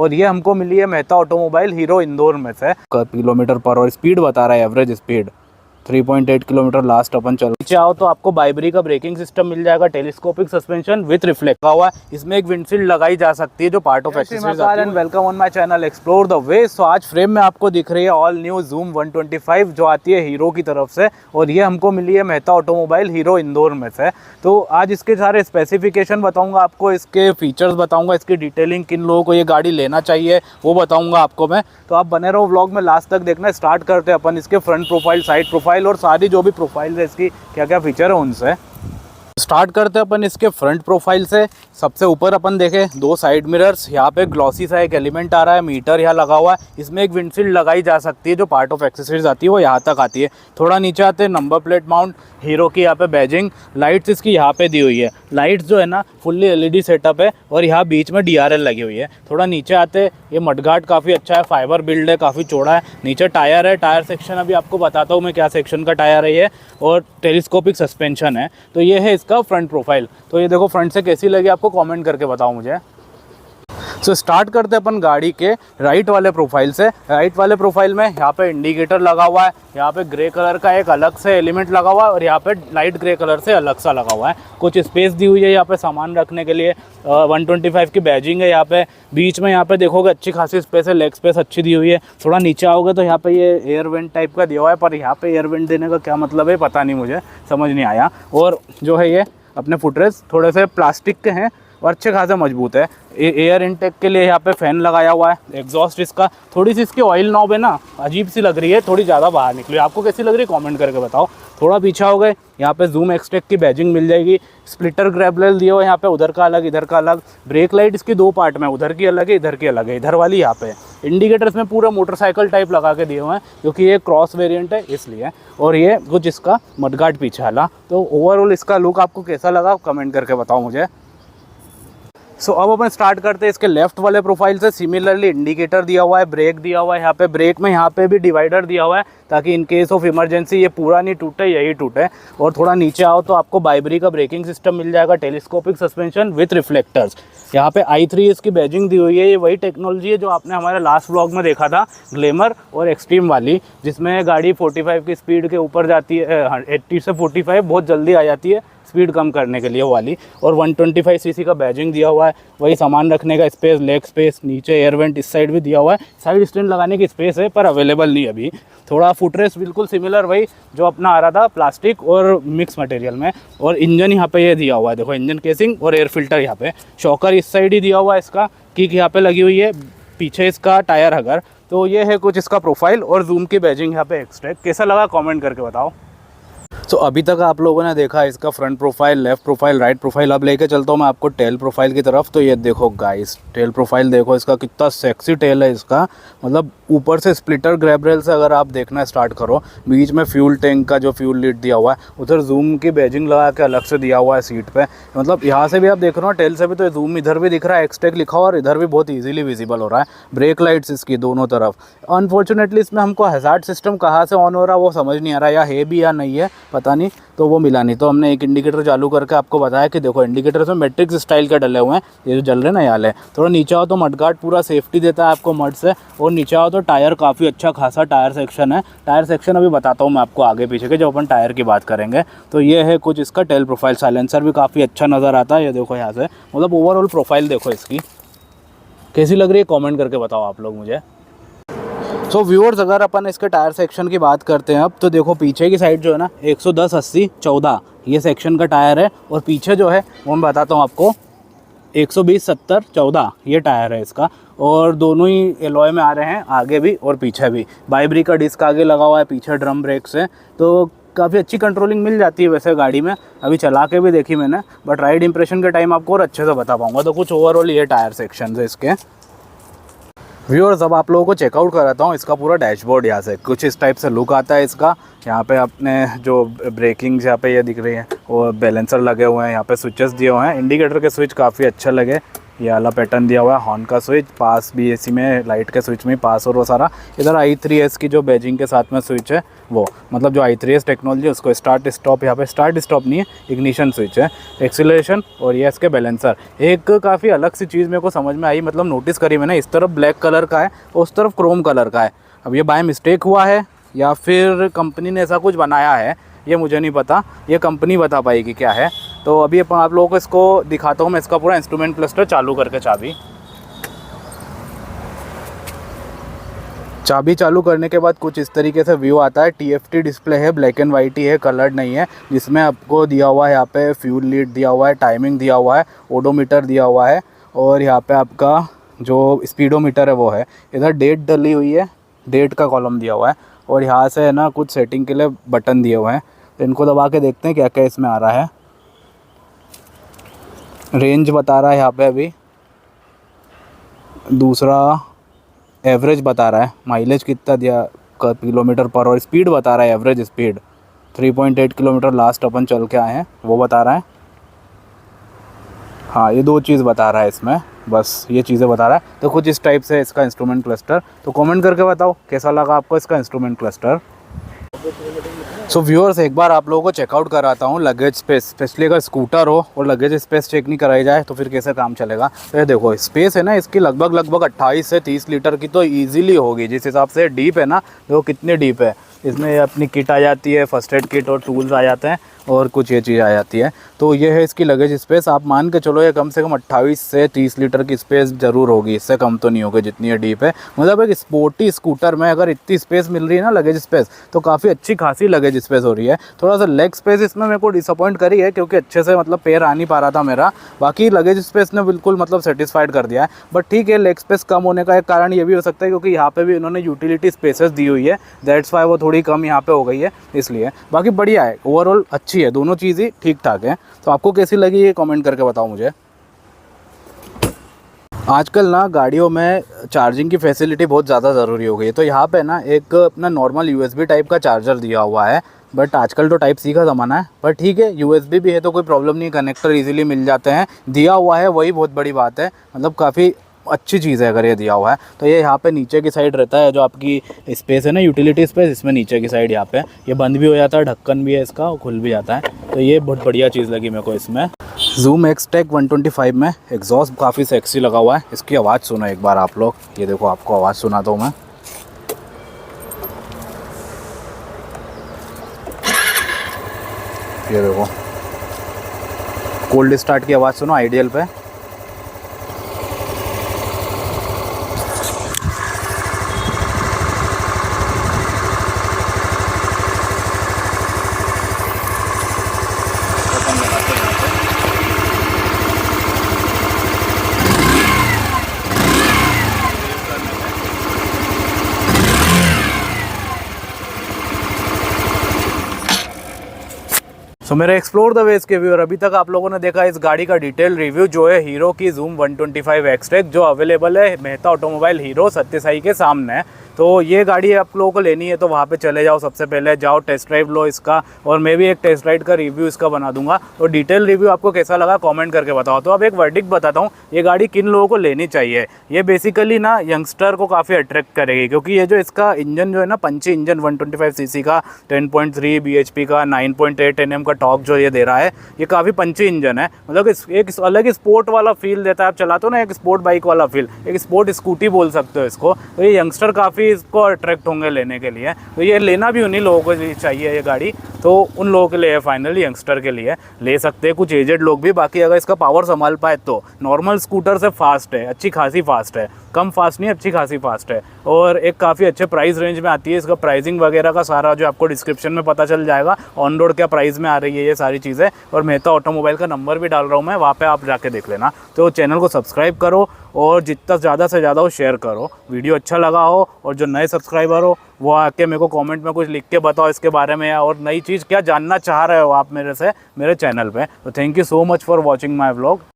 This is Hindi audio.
और ये हमको मिली है मेहता ऑटोमोबाइल हीरो इंदौर में से। किलोमीटर पर और स्पीड बता रहा है, एवरेज स्पीड 3.8 किलोमीटर लास्ट अपन चल। नीचे आओ तो आपको बाइबरी का ब्रेकिंग सिस्टम मिल जाएगा, टेलीस्कोपिक सस्पेंशन विद रिफ्लेक्ट हुआ है। इसमें एक विंडशील्ड लगाई जा सकती है जो पार्ट ऑफ एक्सेसरीज आती है। Welcome on my channel explore the way. So आज फ्रेम में आपको दिख रही है ऑल न्यू जूम 125 जो आती है हीरो की तरफ से, और ये हमको मिली है मेहता ऑटोमोबाइल हीरो इंदौर में से। तो आज इसके सारे स्पेसिफिकेशन बताऊंगा आपको, इसके फीचर्स बताऊंगा, इसकी डिटेलिंग, किन लोगों को ये गाड़ी लेना चाहिए वो बताऊंगा आपको मैं। तो आप बने रहो व्लॉग में लास्ट तक देखना। स्टार्ट करते हैं अपन इसके फ्रंट प्रोफाइल, साइड प्रोफाइल और सारी जो भी प्रोफाइल है इसकी क्या क्या फीचर है उनसे। स्टार्ट करते हैं अपन इसके फ्रंट प्रोफाइल से। सबसे ऊपर अपन देखें 2 साइड मिरर्स, यहाँ पे ग्लॉसी सा एक एलिमेंट आ रहा है, मीटर यहाँ लगा हुआ है। इसमें एक विंडशील्ड लगाई जा सकती है जो पार्ट ऑफ एक्सेसरीज आती है वो यहाँ तक आती है। थोड़ा नीचे आते हैं नंबर प्लेट माउंट, हीरो की यहाँ पे बैजिंग, लाइट्स इसकी यहाँ पे दी हुई है। लाइट्स जो है ना फुल्ली एलईडी सेटअप है और यहाँ बीच में डीआरएल लगी हुई है। थोड़ा नीचे आते ये मडगार्ड काफ़ी अच्छा है, फाइबर बिल्ड है, काफ़ी चौड़ा है। नीचे टायर है, टायर सेक्शन अभी आपको बताता हूँ मैं क्या सेक्शन का टायर है ये, और टेलीस्कोपिक सस्पेंशन है। तो ये है इसका फ्रंट प्रोफाइल। तो ये देखो फ्रंट से कैसी लगी आपको कमेंट करके बताओ मुझे। सो स्टार्ट करते हैं अपन गाड़ी के राइट वाले प्रोफाइल से। राइट वाले प्रोफाइल में यहाँ पे इंडिकेटर लगा हुआ है, यहाँ पे ग्रे कलर का एक अलग से एलिमेंट लगा हुआ है और यहाँ पे लाइट ग्रे कलर से अलग सा लगा हुआ है। कुछ स्पेस दी हुई है यहाँ पे सामान रखने के लिए। 125 की बैजिंग है यहाँ पे। बीच में यहाँ पे देखोगे अच्छी खासी स्पेस है, लेग स्पेस अच्छी दी हुई है। थोड़ा नीचे आओगे तो यहाँ पे ये एयर वेंट टाइप का दिया हुआ है, पर यहाँ पे एयर वेंट देने का क्या मतलब है पता नहीं, मुझे समझ नहीं आया। और जो है ये अपने फुटरेस्ट थोड़े से प्लास्टिक के हैं और अच्छे खासे मजबूत है। एयर इनटेक के लिए यहाँ पे फैन लगाया हुआ है। एग्जॉस्ट इसका, थोड़ी सी इसकी ऑयल नॉब है ना अजीब सी लग रही है, थोड़ी ज़्यादा बाहर निकली। आपको कैसी लग रही है कमेंट करके बताओ। थोड़ा पीछे हो गए, यहाँ पे जूम एक्सटेक की बैजिंग मिल जाएगी। स्प्लिटर ग्रैब रेल दिया हुआ है यहाँ पे, उधर का अलग इधर का अलग। ब्रेक लाइट इसकी 2 पार्ट में, उधर की अलग है इधर की अलग है, इधर वाली यहाँ पे। इंडिकेटर्स में पूरा मोटरसाइकिल टाइप लगा के दिए हुए हैं क्योंकि ये क्रॉस वेरिएंट है इसलिए। और ये कुछ इसका मडगार्ड पीछे वाला। तो ओवरऑल इसका लुक आपको कैसा लगा कमेंट करके बताओ मुझे। सो अब अपन स्टार्ट करते हैं इसके लेफ्ट वाले प्रोफाइल से। सिमिलरली इंडिकेटर दिया हुआ है, ब्रेक दिया हुआ है यहाँ पे। ब्रेक में यहाँ पे भी डिवाइडर दिया हुआ है ताकि इन केस ऑफ इमरजेंसी ये पूरा नहीं टूटे, यही टूटे। और थोड़ा नीचे आओ तो आपको बाइबरी का ब्रेकिंग सिस्टम मिल जाएगा, टेलीस्कोपिक सस्पेंशन विथ रिफ्लेक्टर्स। यहाँ पे i3 इसकी बैजिंग दी हुई है। ये वही टेक्नोलॉजी है जो आपने हमारे लास्ट व्लॉग में देखा था, ग्लैमर और एक्सट्रीम वाली, जिसमें गाड़ी 45 की स्पीड के ऊपर जाती है, 80 से 45 बहुत जल्दी आ जाती है स्पीड कम करने के लिए वाली। और 125 सीसी का बैजिंग दिया हुआ है। वही सामान रखने का स्पेस, लेग स्पेस, नीचे एयर वेंट इस साइड भी दिया हुआ है। साइड स्टैंड लगाने की स्पेस है पर अवेलेबल नहीं अभी। थोड़ा फुटरेस्ट बिल्कुल सिमिलर वही जो अपना आ रहा था, प्लास्टिक और मिक्स मटेरियल में। और इंजन यहाँ पे ये दिया हुआ है, देखो इंजन केसिंग और एयर फिल्टर यहाँ पे। शॉकर इस साइड ही दिया हुआ है इसका, किक यहाँ पे लगी हुई है, पीछे इसका टायर अगर। तो ये है कुछ इसका प्रोफाइल और जूम की बैजिंग यहाँ पे एक्स्ट्रा। कैसा लगा कमेंट करके बताओ। तो अभी तक आप लोगों ने देखा इसका front profile, left profile, right profile. अब लेके चलता हूँ मैं आपको टेल प्रोफाइल की तरफ। तो ये देखो गाइस, टेल प्रोफाइल देखो इसका, कितना सेक्सी टेल है इसका। मतलब ऊपर से स्प्लिटर ग्रैब रेल से अगर आप देखना स्टार्ट करो, बीच में फ्यूल टैंक का जो फ्यूल लीड दिया हुआ है, उधर जूम की बैजिंग लगा के अलग से दिया हुआ है सीट पे। मतलब यहाँ से भी आप देख रहे हो टेल से भी, तो जूम इधर भी दिख रहा है, एक्सटेक लिखा हुआ, और इधर भी बहुत ईजिली विजिबल हो रहा है। ब्रेक लाइट्स इसकी दोनों तरफ। अनफॉर्चुनेटली इसमें हमको हैजार्ड सिस्टम कहाँ से ऑन हो रहा है वो समझ नहीं आ रहा, या है भी या नहीं है पता नहीं, तो वो मिला नहीं। तो हमने एक इंडिकेटर चालू करके आपको बताया कि देखो इंडिकेटर्स में मैट्रिक्स स्टाइल के डले हुए हैं, ये जो जल रहे हैं ना याले। थोड़ा नीचे आओ तो मडगार्ड पूरा सेफ्टी देता है आपको मड से। और नीचे आओ तो टायर काफ़ी अच्छा खासा टायर सेक्शन है। टायर सेक्शन अभी बताता हूँ मैं आपको आगे पीछे के, जब अपन टायर की बात करेंगे। तो ये है कुछ इसका टेल प्रोफाइल। साइलेंसर भी काफ़ी अच्छा नज़र आता है, ये देखो यहाँ से। मतलब ओवरऑल प्रोफाइल देखो इसकी कैसी लग रही है कॉमेंट करके बताओ आप लोग मुझे। सो व्यूअर्स, अगर अपन इसके टायर सेक्शन की बात करते हैं अब, तो देखो पीछे की साइड जो है ना 110 80 14 ये सेक्शन का टायर है। और पीछे जो है वो मैं बताता हूँ आपको 120 70 14 ये टायर है इसका। और दोनों ही एलॉय में आ रहे हैं, आगे भी और पीछे भी। बाइबरी का डिस्क आगे लगा हुआ है, पीछे ड्रम ब्रेक्स है। तो काफ़ी अच्छी कंट्रोलिंग मिल जाती है वैसे गाड़ी में। अभी चला के भी देखी मैंने, बट राइड इंप्रेशन के टाइम आपको और अच्छे से बता पाऊँगा। तो कुछ ओवरऑल ये टायर सेक्शन है इसके। व्यूअर्स, अब आप लोगों को चेकआउट कराता हूँ इसका पूरा डैशबोर्ड। यहाँ से कुछ इस टाइप से लुक आता है इसका। यहाँ पे अपने जो ब्रेकिंग यहाँ पे ये दिख रही है, और बैलेंसर लगे हुए हैं, यहाँ पे स्विचेस दिए हुए हैं। इंडिकेटर के स्विच काफ़ी अच्छा लगे। ये वाला पैटर्न दिया हुआ है, हॉर्न का स्विच, पास भी एसी में लाइट के स्विच में पास और वो सारा। इधर i3s की जो बैजिंग के साथ में स्विच है वो, मतलब जो i3s टेक्नोलॉजी है उसको स्टार्ट स्टॉप, यहाँ पे स्टार्ट स्टॉप नहीं है, इग्निशन स्विच है, एक्सीलरेशन और ये इसके बैलेंसर। एक काफ़ी अलग सी चीज़ मेरे को समझ में आई, मतलब नोटिस करी मैंने, इस तरफ ब्लैक कलर का है और उस तरफ क्रोम कलर का है। अब ये बाय मिस्टेक हुआ है या फिर कंपनी ने ऐसा कुछ बनाया है, ये मुझे नहीं पता, ये कंपनी बता पाएगी क्या है। तो अभी आप लोगों को इसको दिखाता हूँ मैं, इसका पूरा इंस्ट्रूमेंट क्लस्टर चालू करके। चाबी चालू करने के बाद कुछ इस तरीके से व्यू आता है। TFT डिस्प्ले है, ब्लैक एंड वाइट ही है, कलर्ड नहीं है, जिसमें आपको दिया हुआ है यहाँ पे फ्यूल लीड दिया हुआ है, टाइमिंग दिया हुआ है, ओडोमीटर दिया हुआ है और यहाँ पे आपका जो स्पीडोमीटर है वो है। इधर डेट डली हुई है, डेट का कॉलम दिया हुआ है और यहाँ से है ना कुछ सेटिंग के लिए बटन दिए हुए हैं, तो इनको दबा के देखते हैं क्या क्या इसमें आ रहा है। रेंज बता रहा है यहाँ पे अभी, दूसरा एवरेज बता रहा है, माइलेज कितना दिया किलोमीटर पर आवर, स्पीड बता रहा है, एवरेज स्पीड 3.8 किलोमीटर लास्ट अपन चल के आए हैं वो बता रहा है। हाँ, ये 2 चीज़ बता रहा है इसमें, बस ये चीज़ें बता रहा है। तो कुछ इस टाइप से इसका इंस्ट्रूमेंट क्लस्टर। तो कमेंट करके बताओ कैसा लगा आपको इसका इंस्ट्रूमेंट क्लस्टर। सो व्यूअर्स, एक बार आप लोगों को चेकआउट कराता हूँ लगेज स्पेस, स्पेशली अगर स्कूटर हो और लगेज स्पेस चेक नहीं कराई जाए तो फिर कैसे काम चलेगा। तो ये देखो स्पेस है ना इसकी लगभग 28 से 30 लीटर की तो ईजिली होगी, जिस हिसाब से डीप है ना, देखो कितनी डीप है। इसमें अपनी किट आ जाती है, फर्स्ट एड किट और टूल्स आ जाते हैं और कुछ ये चीज़ आ जाती है। तो ये है इसकी लगेज स्पेस। आप मान के चलो ये कम से कम 28 से 30 लीटर की स्पेस ज़रूर होगी, इससे कम तो नहीं होगी जितनी ये डीप है। मतलब एक स्पोर्टी स्कूटर में अगर इतनी स्पेस मिल रही है ना लगेज स्पेस, तो काफ़ी अच्छी खासी लगेज स्पेस हो रही है। थोड़ा सा लेग स्पेस इसमें मेरे को डिसअपॉइंट करी है क्योंकि अच्छे से मतलब पैर आ नहीं पा रहा था मेरा, बाकी लगेज स्पेस ने बिल्कुल मतलब सेटिस्फाइड कर दिया है। बट ठीक है, लेग स्पेस कम होने का एक कारण ये भी हो सकता है क्योंकि यहाँ पे भी इन्होंने यूटिलिटी स्पेसेस दी हुई है, दैट्स वाई वो थोड़ी कम यहाँ पे हो गई है इसलिए। बाकी बढ़िया है, ओवरऑल अच्छी है, दोनों चीज़ ही ठीक ठाक है। तो आपको कैसी लगी ये कमेंट करके बताओ मुझे। आजकल ना गाड़ियों में चार्जिंग की फैसिलिटी बहुत ज़्यादा ज़रूरी हो गई है। तो यहाँ पे ना एक अपना नॉर्मल USB टाइप का चार्जर दिया हुआ है, बट आजकल तो टाइप C का ज़माना है, पर ठीक है USB भी है तो कोई प्रॉब्लम नहीं, कनेक्टर इजीली मिल जाते हैं, दिया हुआ है वही बहुत बड़ी बात है। मतलब काफ़ी अच्छी चीज़ है अगर ये दिया हुआ है। तो ये यहाँ पे नीचे की साइड रहता है, जो आपकी स्पेस है ना यूटिलिटी स्पेस, इसमें नीचे की साइड यहाँ पे ये बंद भी हो जाता है, ढक्कन भी है इसका, खुल भी जाता है। तो ये बहुत बढ़िया चीज़ लगी मेरे को इसमें। Zoom X-Tech 125 में एग्जॉस्ट काफ़ी सेक्सी लगा हुआ है। इसकी आवाज़ सुनो एक बार आप लोग, ये देखो आपको आवाज़ सुनाता हूँ मैं। ये देखो कोल्ड स्टार्ट की आवाज़ सुनो आइडियल पे। सो मेरा एक्सप्लोर द वेज के व्यूअर, अभी तक आप लोगों ने देखा इस गाड़ी का डिटेल रिव्यू जो है हीरो की Zoom 125 X-Tech, जो अवेलेबल है मेहता ऑटोमोबाइल हीरो सत्यसाई के सामने। तो ये गाड़ी आप लोगों को लेनी है तो वहाँ पे चले जाओ, सबसे पहले जाओ टेस्ट ड्राइव लो इसका, और मैं भी एक टेस्ट राइड का रिव्यू इसका बना दूंगा। तो डिटेल रिव्यू आपको कैसा लगा कमेंट करके बताओ। तो अब एक वर्डिक्ट बताता हूँ, ये गाड़ी किन लोगों को लेनी चाहिए। ये बेसिकली ना यंगस्टर को काफ़ी अट्रैक्ट करेगी, क्योंकि ये जो इसका इंजन जो है ना, पंची इंजन 125 सीसी का 10.3 bhp का 9.8 Nm का टॉर्क जो ये दे रहा है, ये काफ़ी पंची इंजन है। मतलब एक अलग स्पोर्ट वाला फील देता है। आप चलाते हो ना एक स्पोर्ट बाइक वाला फील, एक स्पोर्ट स्कूटी बोल सकते हो इसको। तो ये यंगस्टर काफ़ी इसको अट्रैक्ट होंगे लेने के लिए। तो ये लेना भी उन्हीं लोगों को चाहिए ये गाड़ी, तो उन लोगों के लिए फाइनली यंगस्टर के लिए ले सकते हैं, कुछ एजेड लोग भी। बाकी अगर इसका पावर संभाल पाए तो नॉर्मल स्कूटर से फास्ट है, अच्छी खासी फास्ट है, कम फास्ट नहीं, अच्छी खासी फास्ट है, और एक काफ़ी अच्छे प्राइस रेंज में आती है। इसका प्राइसिंग वगैरह का सारा जो आपको डिस्क्रिप्शन में पता चल जाएगा, ऑन रोड क्या प्राइस में आ रही है ये सारी चीज़ें, और मेहता ऑटोमोबाइल का नंबर भी डाल रहा हूँ मैं, वहाँ पे आप जाके देख लेना। तो चैनल को सब्सक्राइब करो और जितना ज़्यादा से ज़्यादा हो शेयर करो, वीडियो अच्छा लगा हो, और जो नए सब्सक्राइबर हो वो आके मेरे को कमेंट में कुछ लिख के बताओ इसके बारे में, और नई चीज़ क्या जानना चाह रहे हो आप मेरे से मेरे चैनल पे। तो thank you so much for watching my vlog.